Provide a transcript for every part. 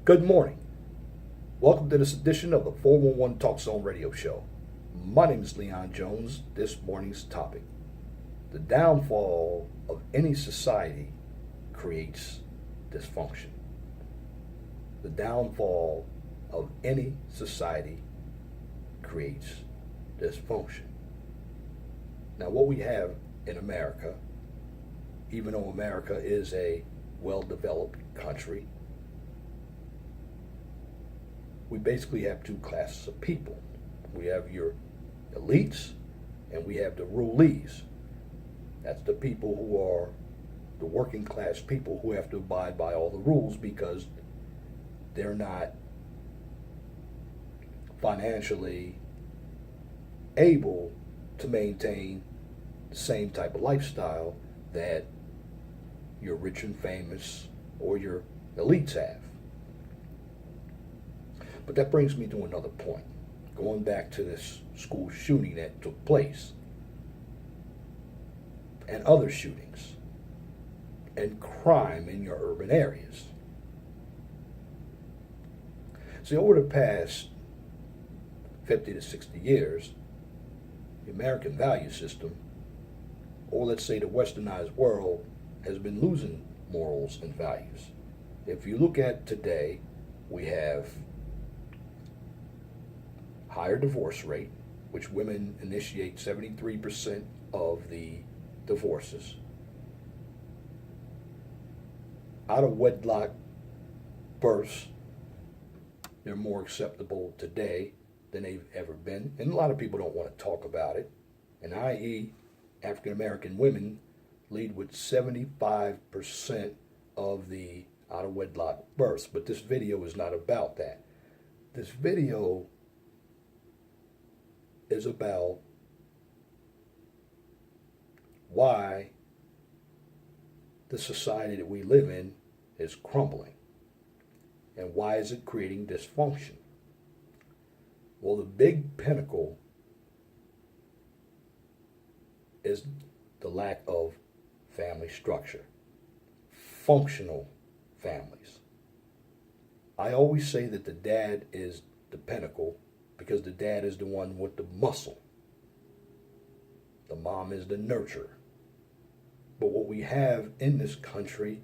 Good morning. Welcome to this edition of the 411 Talk Zone Radio Show. My name is Leon Jones. This morning's topic: the downfall of any society creates dysfunction. The downfall of any society creates dysfunction. Now, what we have in America, even though America is a well developed country, we basically have two classes of people. We have your elites and we have the rulees. That's the people who are the working class people who have to abide by all the rules because they're not financially able to maintain the same type of lifestyle that your rich and famous or your elites have. But that brings me to another point. Going back to this school shooting that took place, and other shootings, and crime in your urban areas. See, over the past 50 to 60 years, the American value system, or let's say the westernized world, has been losing morals and values. If you look at today, we have higher divorce rate, which women initiate 73% of the divorces. Out of wedlock births, they're more acceptable today than they've ever been. And a lot of people don't want to talk about it. And i.e., African American women lead with 75% of the out of wedlock births. But this video is not about that. This video is about why the society that we live in is crumbling and why is it creating dysfunction. Well, the big pinnacle is the lack of family structure, functional families. I always say that the dad is the pinnacle because the dad is the one with the muscle. The mom is the nurturer. But what we have in this country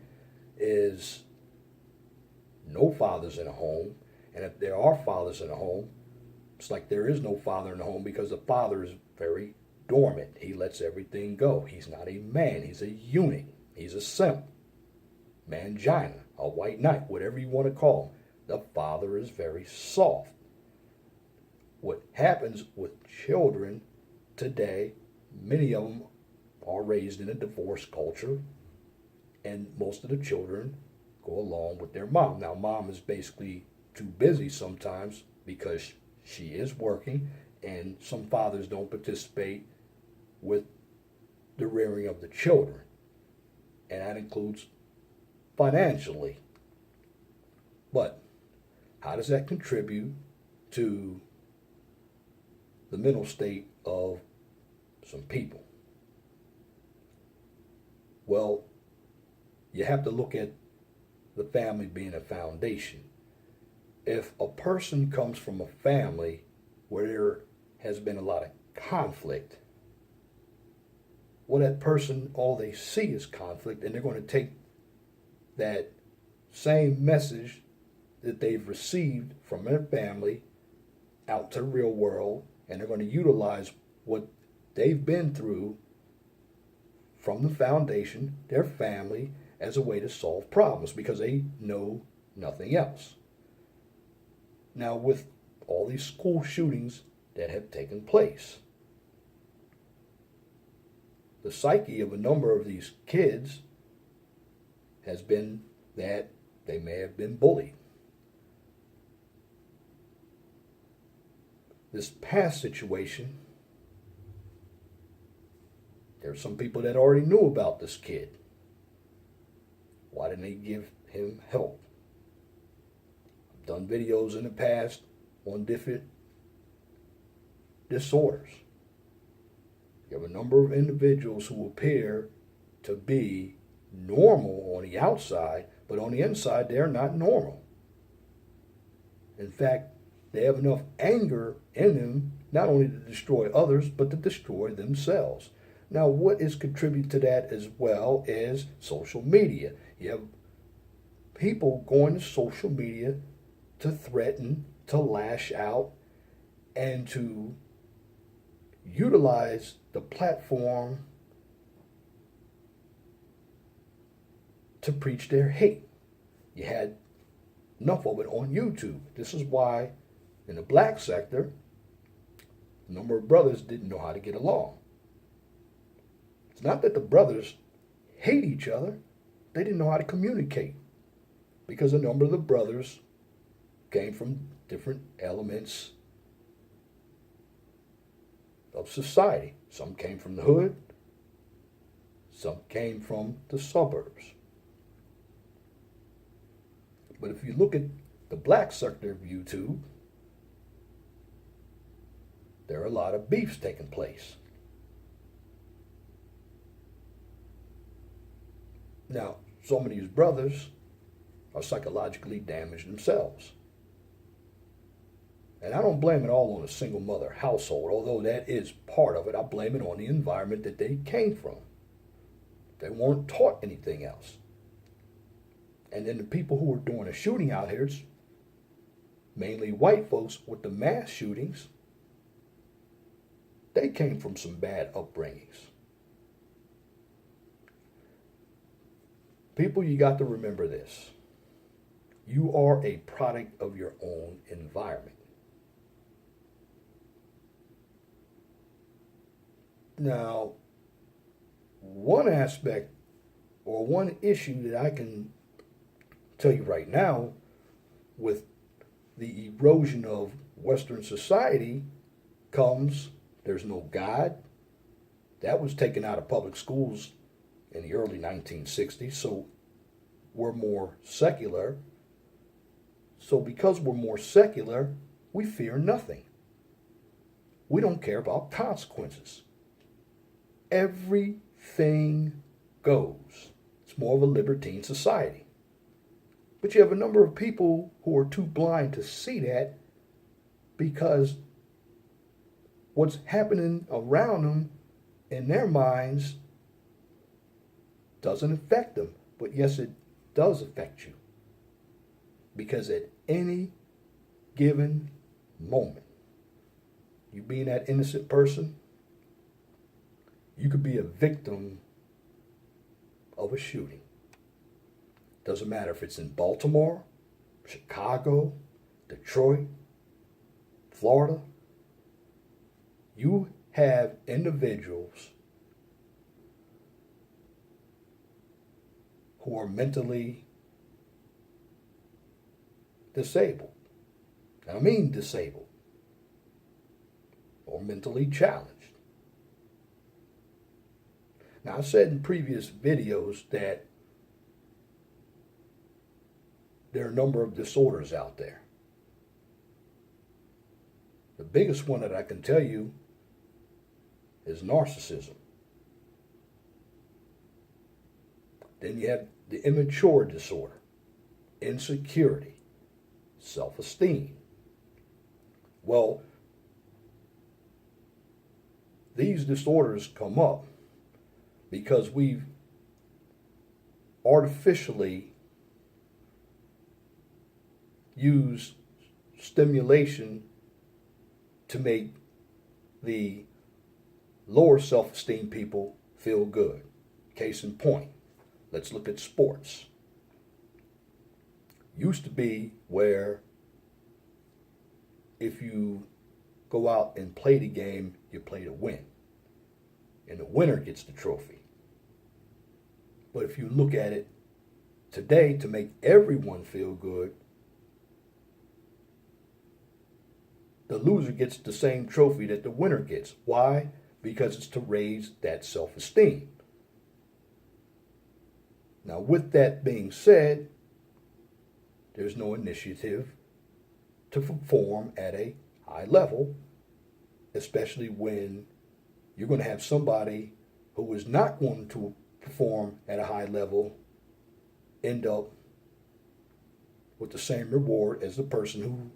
is no fathers in a home. And if there are fathers in a home, it's like there is no father in the home because the father is very dormant. He lets everything go. He's not a man. He's a eunuch. He's a simp. Mangina, a white knight, whatever you want to call him. The father is very soft. What happens with children today, many of them are raised in a divorce culture, and most of the children go along with their mom. Now, mom is basically too busy sometimes because she is working, and some fathers don't participate with the rearing of the children, and that includes financially. But how does that contribute to the mental state of some people? Well, you have to look at the family being a foundation. If a person comes from a family where there has been a lot of conflict, well, that person, all they see is conflict, and they're going to take that same message that they've received from their family out to the real world, and they're going to utilize what they've been through from the foundation, their family, as a way to solve problems because they know nothing else. Now, with all these school shootings that have taken place, the psyche of a number of these kids has been that they may have been bullied. This past situation, there's some people that already knew about this kid. Why didn't they give him help? I've done videos in the past on different disorders. You have a number of individuals who appear to be normal on the outside, but on the inside they're not normal. In fact, they have enough anger in them not only to destroy others, but to destroy themselves. Now, what is contributing to that as well is social media. You have people going to social media to threaten, to lash out, and to utilize the platform to preach their hate. You had enough of it on YouTube. This is why in the black sector, a number of brothers didn't know how to get along. It's not that the brothers hate each other, they didn't know how to communicate, because a number of the brothers came from different elements of society. Some came from the hood, some came from the suburbs. But if you look at the black sector of YouTube, there are a lot of beefs taking place. Now, some of these brothers are psychologically damaged themselves. And I don't blame it all on a single mother household, although that is part of it. I blame it on the environment that they came from. They weren't taught anything else. And then the people who are doing the shooting out here, it's mainly white folks with the mass shootings. They came from some bad upbringings. People, you got to remember this. You are a product of your own environment. Now, one aspect or one issue that I can tell you right now with the erosion of Western society comes, there's no God. That was taken out of public schools in the early 1960s, so we're more secular. So because we're more secular, we fear nothing. We don't care about consequences. Everything goes. It's more of a libertine society. But you have a number of people who are too blind to see that, because what's happening around them in their minds doesn't affect them. But yes, it does affect you. Because at any given moment, you being that innocent person, you could be a victim of a shooting. Doesn't matter if it's in Baltimore, Chicago, Detroit, Florida. You have individuals who are mentally disabled. I mean disabled or mentally challenged. Now, I said in previous videos that there are a number of disorders out there. The biggest one that I can tell you is narcissism. Then you have the immature disorder, insecurity, self-esteem. Well, these disorders come up because we've artificially used stimulation to make the lower self-esteem people feel good. Case in point, let's look at sports. Used to be where if you go out and play the game, you play to win. And the winner gets the trophy. But if you look at it today, to make everyone feel good, the loser gets the same trophy that the winner gets. Why? Because it's to raise that self-esteem. Now, with that being said, there's no initiative to perform at a high level, especially when you're going to have somebody who is not going to perform at a high level end up with the same reward as the person who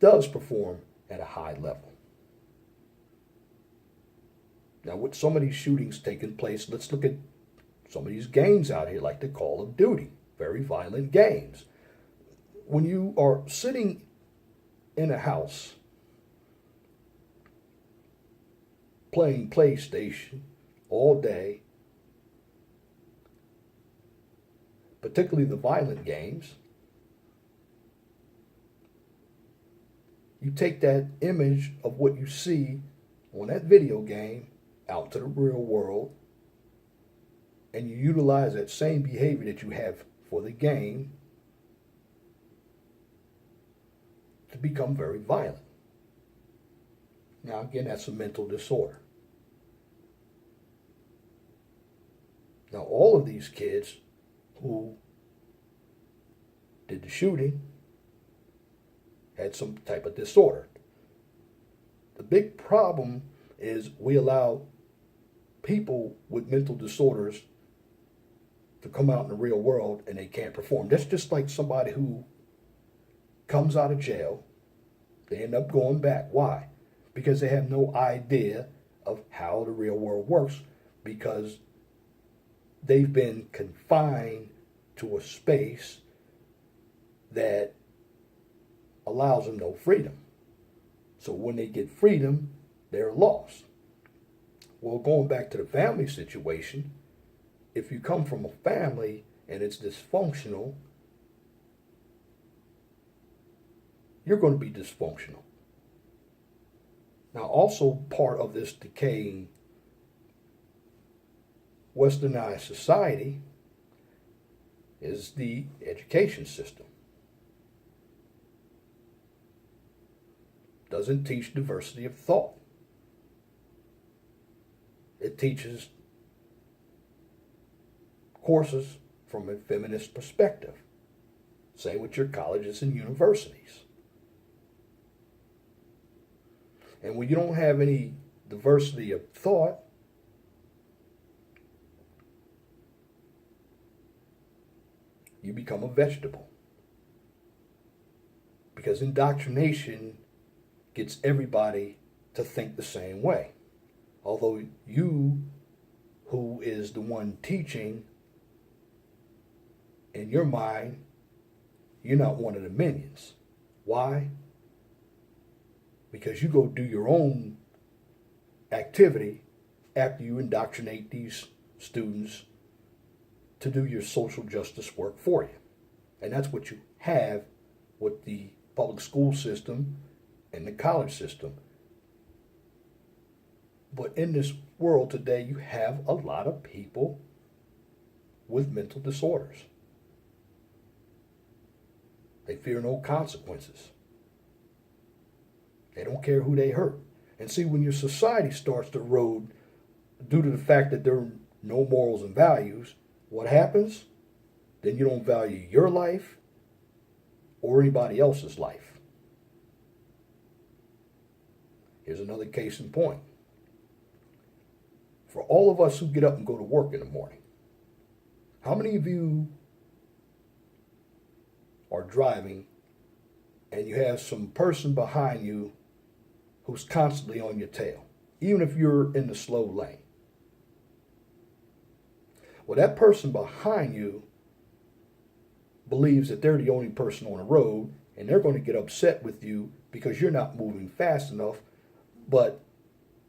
does perform at a high level. Now, with some of these shootings taking place, let's look at some of these games out here, like the Call of Duty, very violent games. When you are sitting in a house playing PlayStation all day, particularly the violent games, you take that image of what you see on that video game out to the real world, and you utilize that same behavior that you have for the game to become very violent. Now, again, that's a mental disorder. Now, all of these kids who did the shooting had some type of disorder. The big problem is we allow people with mental disorders to come out in the real world and they can't perform. That's just like somebody who comes out of jail, they end up going back. Why? Because they have no idea of how the real world works, because they've been confined to a space that allows them no freedom. So when they get freedom, they're lost. Well, going back to the family situation, if you come from a family and it's dysfunctional, you're going to be dysfunctional. Now, also part of this decaying westernized society is the education system. Doesn't teach diversity of thought. It teaches courses from a feminist perspective. Same with your colleges and universities. And when you don't have any diversity of thought, you become a vegetable. Because indoctrination gets everybody to think the same way. Although you, who is the one teaching, in your mind, you're not one of the minions. Why? Because you go do your own activity after you indoctrinate these students to do your social justice work for you. And that's what you have with the public school system and the college system. But in this world today, you have a lot of people with mental disorders. They fear no consequences. They don't care who they hurt. And see, when your society starts to erode due to the fact that there are no morals and values, what happens? Then you don't value your life or anybody else's life. Here's another case in point. For all of us who get up and go to work in the morning, how many of you are driving and you have some person behind you who's constantly on your tail, even if you're in the slow lane? Well, that person behind you believes that they're the only person on the road, and they're going to get upset with you because you're not moving fast enough. But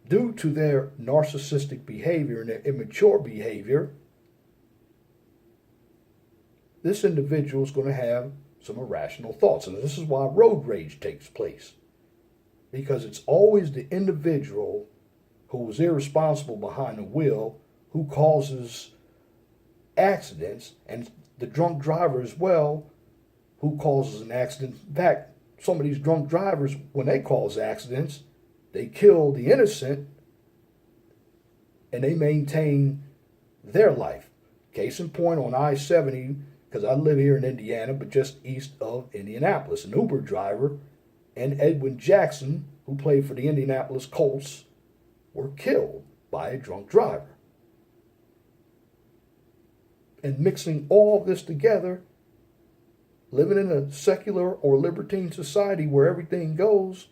due to their narcissistic behavior and their immature behavior, this individual is going to have some irrational thoughts. And this is why road rage takes place. Because it's always the individual who is irresponsible behind the wheel who causes accidents, and the drunk driver as well who causes an accident. In fact, some of these drunk drivers, when they cause accidents, they kill the innocent and they maintain their life. Case in point, on I-70, because I live here in Indiana, but just east of Indianapolis, an Uber driver and Edwin Jackson, who played for the Indianapolis Colts, were killed by a drunk driver. And mixing all this together, living in a secular or libertine society where everything goes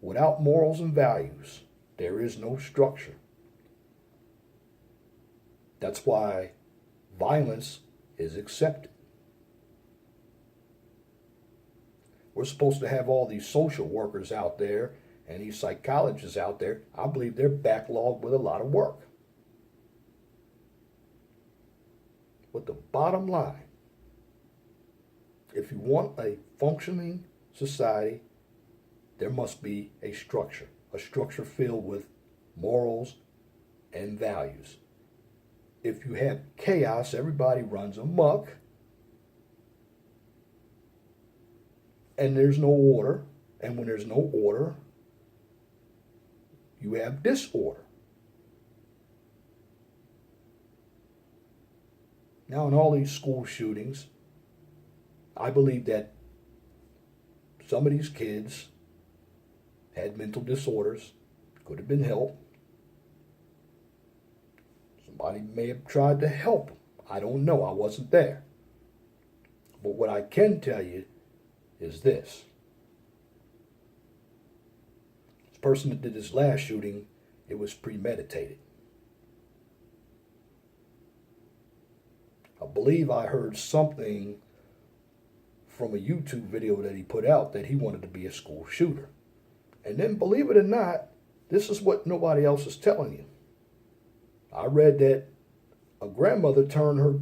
without morals and values. There is no structure. That's why violence is accepted. We're supposed to have all these social workers out there and these psychologists out there. I believe they're backlogged with a lot of work. But the bottom line, if you want a functioning society, there must be a structure filled with morals and values. If you have chaos, everybody runs amok, and there's no order. And when there's no order, you have disorder. Now, in all these school shootings, I believe that some of these kids had mental disorders, could have been helped. Somebody may have tried to help them. I don't know. I wasn't there. But what I can tell you is this. This person that did this last shooting, it was premeditated. I believe I heard something from a YouTube video that he put out that he wanted to be a school shooter. And then, believe it or not, this is what nobody else is telling you. I read that a grandmother turned her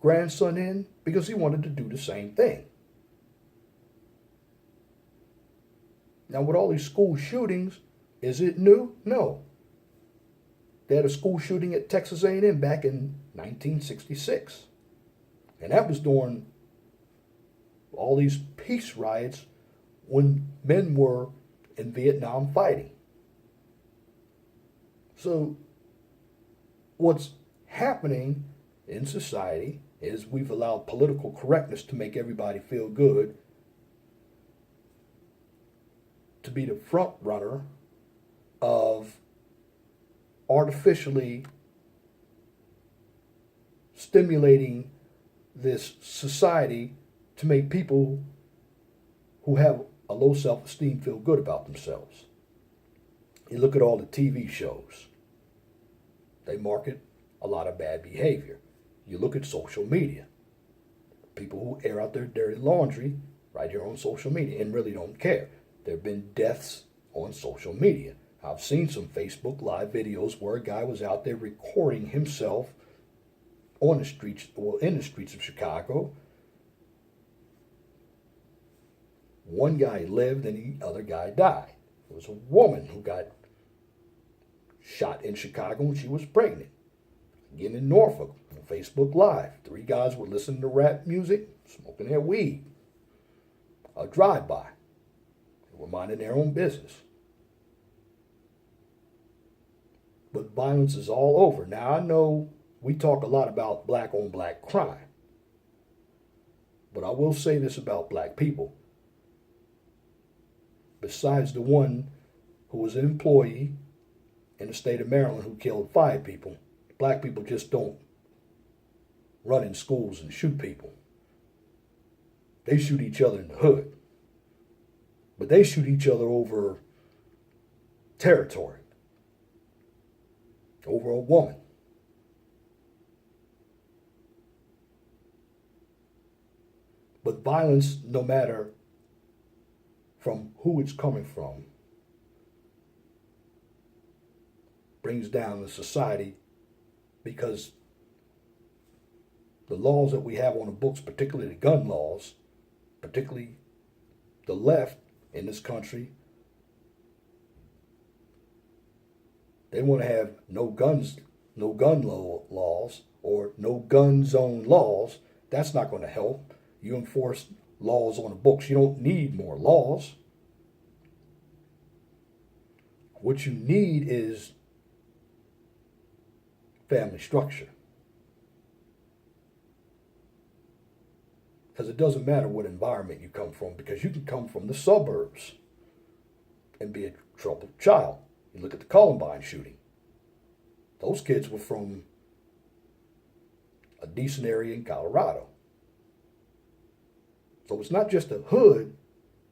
grandson in because he wanted to do the same thing. Now, with all these school shootings, is it new? No. They had a school shooting at Texas A&M back in 1966. And that was during all these peace riots when men were in Vietnam fighting. So what's happening in society is we've allowed political correctness to make everybody feel good, to be the front runner of artificially stimulating this society to make people who have a low self-esteem feel good about themselves. You look at all the TV shows. They market a lot of bad behavior. You look at social media. People who air out their dirty laundry right here on social media and really don't care. There have been deaths on social media. I've seen some Facebook Live videos where a guy was out there recording himself on the streets, well, in the streets of Chicago. One guy lived and the other guy died. It was a woman who got shot in Chicago when she was pregnant. Again in Norfolk, on Facebook Live, 3 guys were listening to rap music, smoking their weed. A drive-by. They were minding their own business. But violence is all over. Now, I know we talk a lot about black-on-black crime. But I will say this about black people. Besides the one who was an employee in the state of Maryland who killed 5 people, black people just don't run in schools and shoot people. They shoot each other in the hood. But they shoot each other over territory, over a woman. But violence, no matter from who it's coming from, brings down the society, because the laws that we have on the books, particularly the gun laws, particularly the left in this country, they want to have no guns, no gun laws, or no gun zone laws. That's not going to help. You enforce laws on the books. You don't need more laws. What you need is family structure. Because it doesn't matter what environment you come from, because you can come from the suburbs and be a troubled child. You look at the Columbine shooting. Those kids were from a decent area in Colorado. So it's not just the hood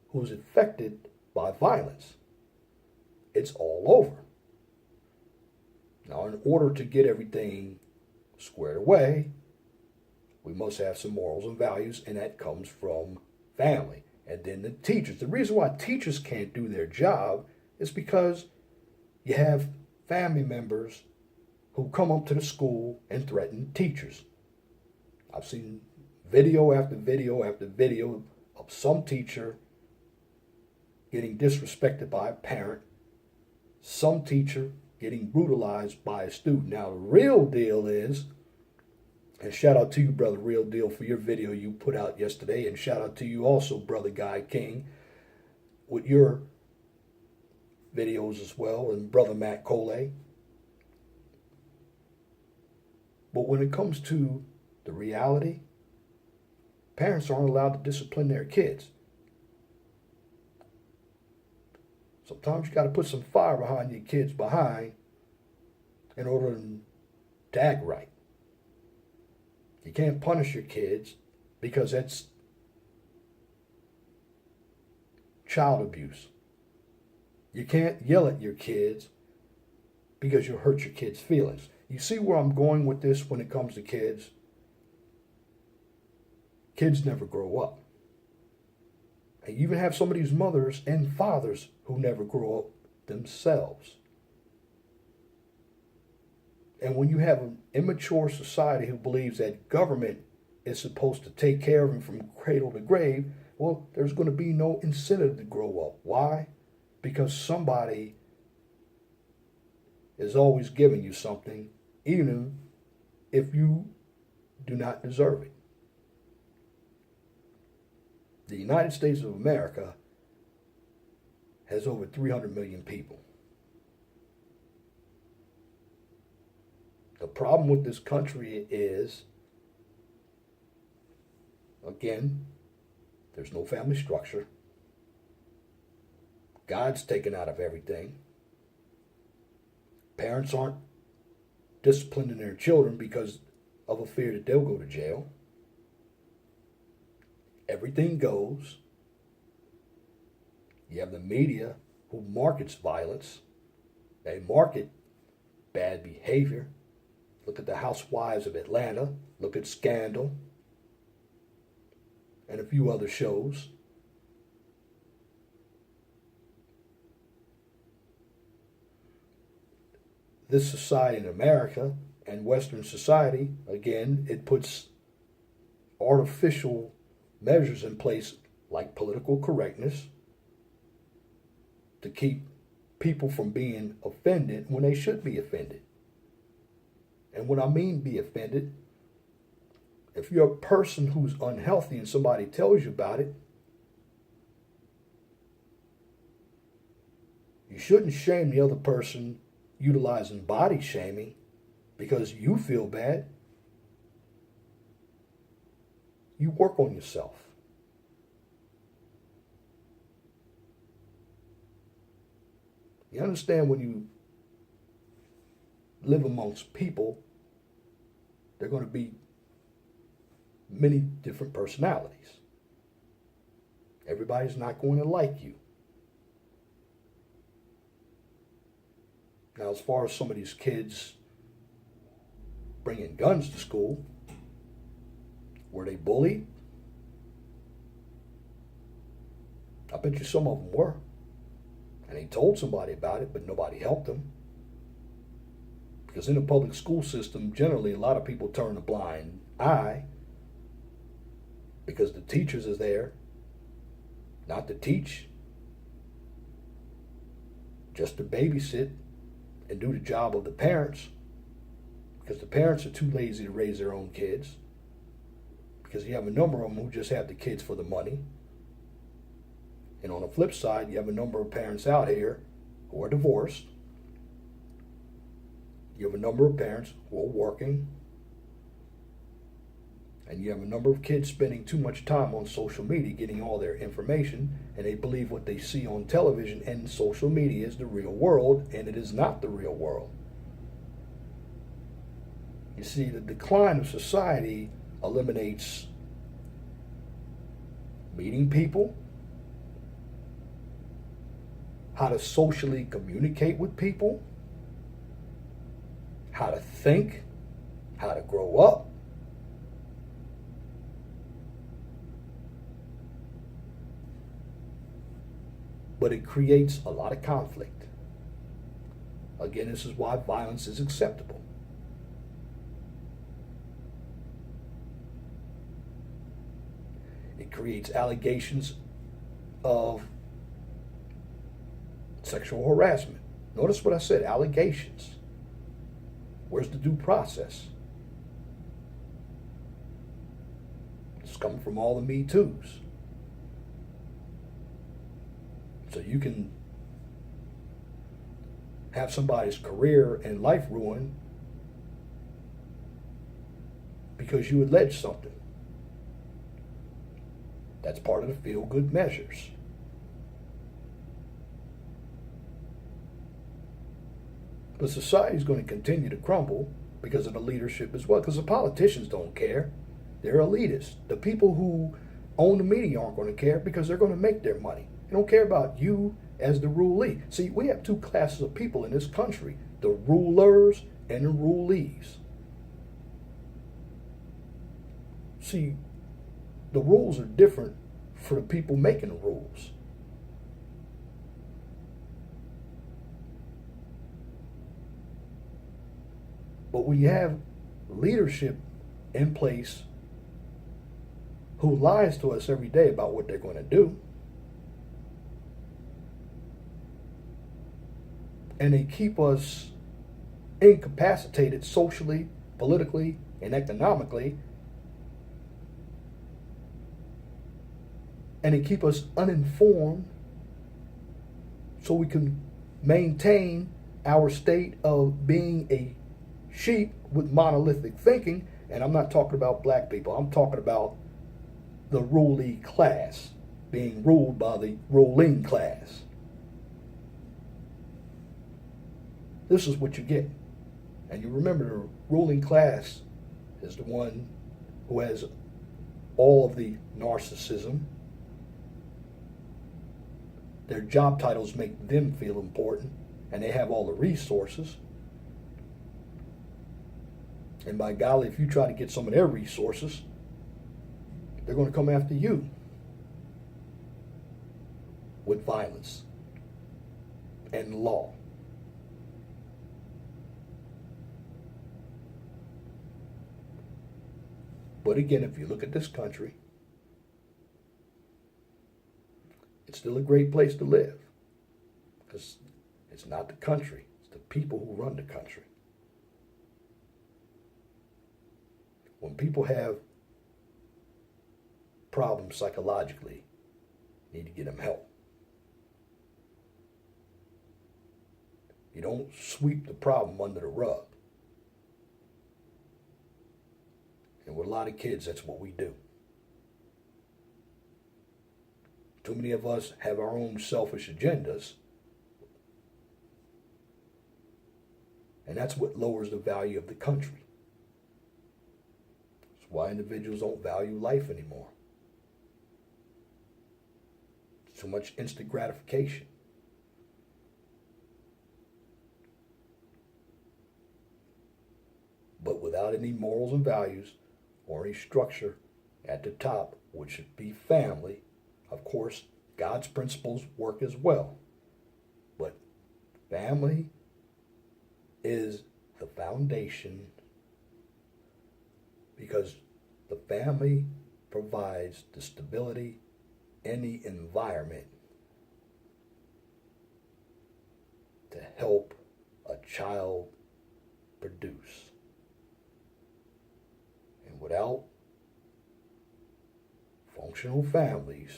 who's affected by violence. It's all over. Now, in order to get everything squared away, we must have some morals and values, and that comes from family. And then the teachers. The reason why teachers can't do their job is because you have family members who come up to the school and threaten teachers. I've seen video after video after video of some teacher getting disrespected by a parent, some teacher getting brutalized by a student. Now, the real deal is, and shout out to you, Brother Real Deal, for your video you put out yesterday, and shout out to you also, Brother Guy King, with your videos as well, and Brother Matt Coley. But when it comes to the reality, parents aren't allowed to discipline their kids. Sometimes you got to put some fire behind your kids behind in order to act right. You can't punish your kids because that's child abuse. You can't yell at your kids because you'll hurt your kids' feelings. You see where I'm going with this when it comes to kids? Kids never grow up. And you even have some of these mothers and fathers who never grow up themselves. And when you have an immature society who believes that government is supposed to take care of them from cradle to grave, well, there's going to be no incentive to grow up. Why? Because somebody is always giving you something, even if you do not deserve it. The United States of America has over 300 million people. The problem with this country is, again, there's no family structure. God's taken out of everything. Parents aren't disciplining their children because of a fear that they'll go to jail. Everything goes. You have the media who markets violence. They market bad behavior. Look at the Housewives of Atlanta. Look at Scandal. And a few other shows. This society in America and Western society, again, it puts artificial measures in place like political correctness to keep people from being offended when they should be offended. And when I mean be offended, if you're a person who's unhealthy and somebody tells you about it, you shouldn't shame the other person utilizing body shaming because you feel bad. You work on yourself. You understand, when you live amongst people, there are going to be many different personalities. Everybody's not going to like you. Now, as far as some of these kids bringing guns to school, were they bullied? I bet you some of them were. And they told somebody about it, but nobody helped them. Because in the public school system, generally, a lot of people turn a blind eye because the teachers are there not to teach, just to babysit and do the job of the parents, because the parents are too lazy to raise their own kids, because you have a number of them who just have the kids for the money. And on the flip side, you have a number of parents out here who are divorced. You have a number of parents who are working. And you have a number of kids spending too much time on social media getting all their information, and they believe what they see on television and social media is the real world, and it is not the real world. You see, the decline of society eliminates meeting people, how to socially communicate with people, how to think, how to grow up. But it creates a lot of conflict. Again, this is why violence is acceptable. It creates allegations of sexual harassment. Notice what I said, allegations. Where's the due process? It's coming from all the Me Too's. So you can have somebody's career and life ruined because you allege something. That's part of the feel-good measures. But society is going to continue to crumble because of the leadership as well, because the politicians don't care. They're elitists. The people who own the media aren't going to care because they're going to make their money. They don't care about you as the rulee. See, we have two classes of people in this country, the rulers and the rulees. See, the rules are different for the people making the rules. But we have leadership in place who lies to us every day about what they're going to do. And they keep us incapacitated socially, politically, and economically. And they keep us uninformed so we can maintain our state of being a sheep with monolithic thinking. And I'm not talking about black people. I'm talking about the ruling class being ruled by the ruling class. This is what you get. And you remember the ruling class is the one who has all of the narcissism. Their job titles make them feel important, and they have all the resources. And by golly, if you try to get some of their resources, they're going to come after you with violence and law. But again, if you look at this country, it's still a great place to live, because it's not the country, it's the people who run the country. When people have problems psychologically, you need to get them help. You don't sweep the problem under the rug. And with a lot of kids, that's what we do. Too many of us have our own selfish agendas. And that's what lowers the value of the country. That's why individuals don't value life anymore. Too much instant gratification. But without any morals and values or any structure at the top, which should be family, of course, God's principles work as well. But family is the foundation, because the family provides the stability in the environment to help a child produce. And without functional families,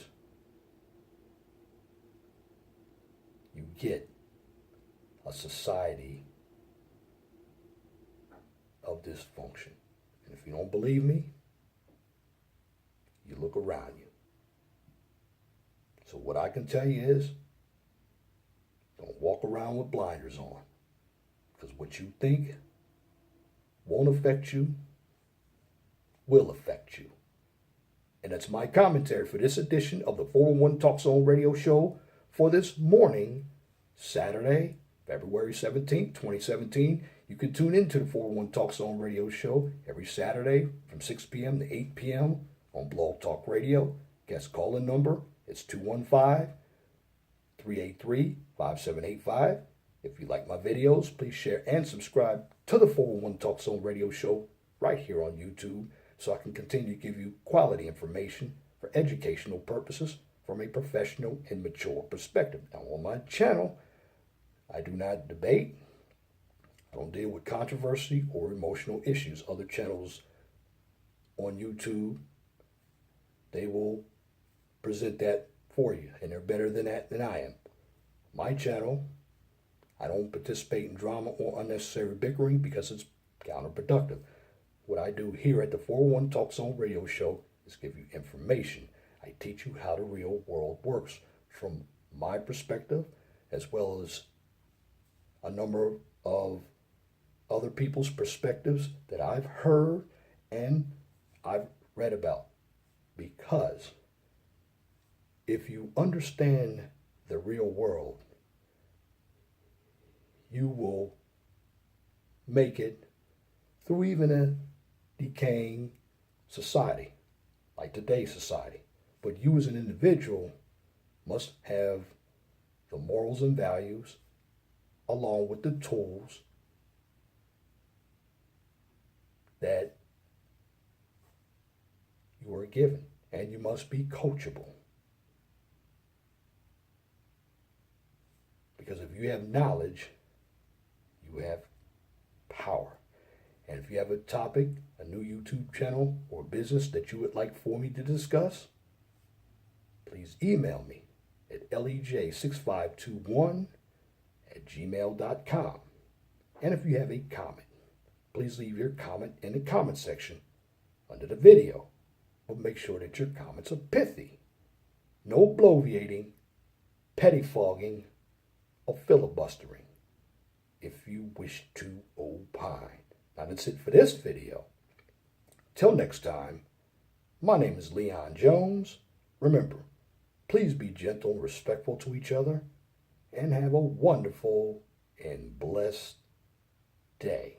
you get a society of dysfunction. And if you don't believe me, you look around you. So what I can tell you is, don't walk around with blinders on, because what you think won't affect you will affect you. And that's my commentary for this edition of the 401 Talk Zone radio show for this morning, Saturday, February 17th, 2017. You can tune into the 401 Talk Zone radio show every Saturday from 6 p.m. to 8 p.m. on Blog Talk Radio. Guest call-in number is 215-383-5785. If you like my videos, please share and subscribe to the 401 Talk Zone radio show right here on YouTube so I can continue to give you quality information for educational purposes from a professional and mature perspective. Now, on my channel, I do not debate, I don't deal with controversy or emotional issues. Other channels on YouTube, they will present that for you, and they're better than that than I am. My channel, I don't participate in drama or unnecessary bickering because it's counterproductive. What I do here at the 401 Talk Zone radio show is give you information. I teach you how the real world works from my perspective, as well as a number of other people's perspectives that I've heard and I've read about. Because if you understand the real world, you will make it through even a decaying society, like today's society. But you as an individual must have the morals and values along with the tools that you are given. And you must be coachable. Because if you have knowledge, you have power. And if you have a topic, a new YouTube channel, or business that you would like for me to discuss, please email me at lej6521@gmail.com. And if you have a comment, please leave your comment in the comment section under the video. But make sure that your comments are pithy. No bloviating, pettifogging, or filibustering, if you wish to opine. Now that's it for this video. Till next time, my name is Leon Jones. Remember, please be gentle and respectful to each other, and have a wonderful and blessed day.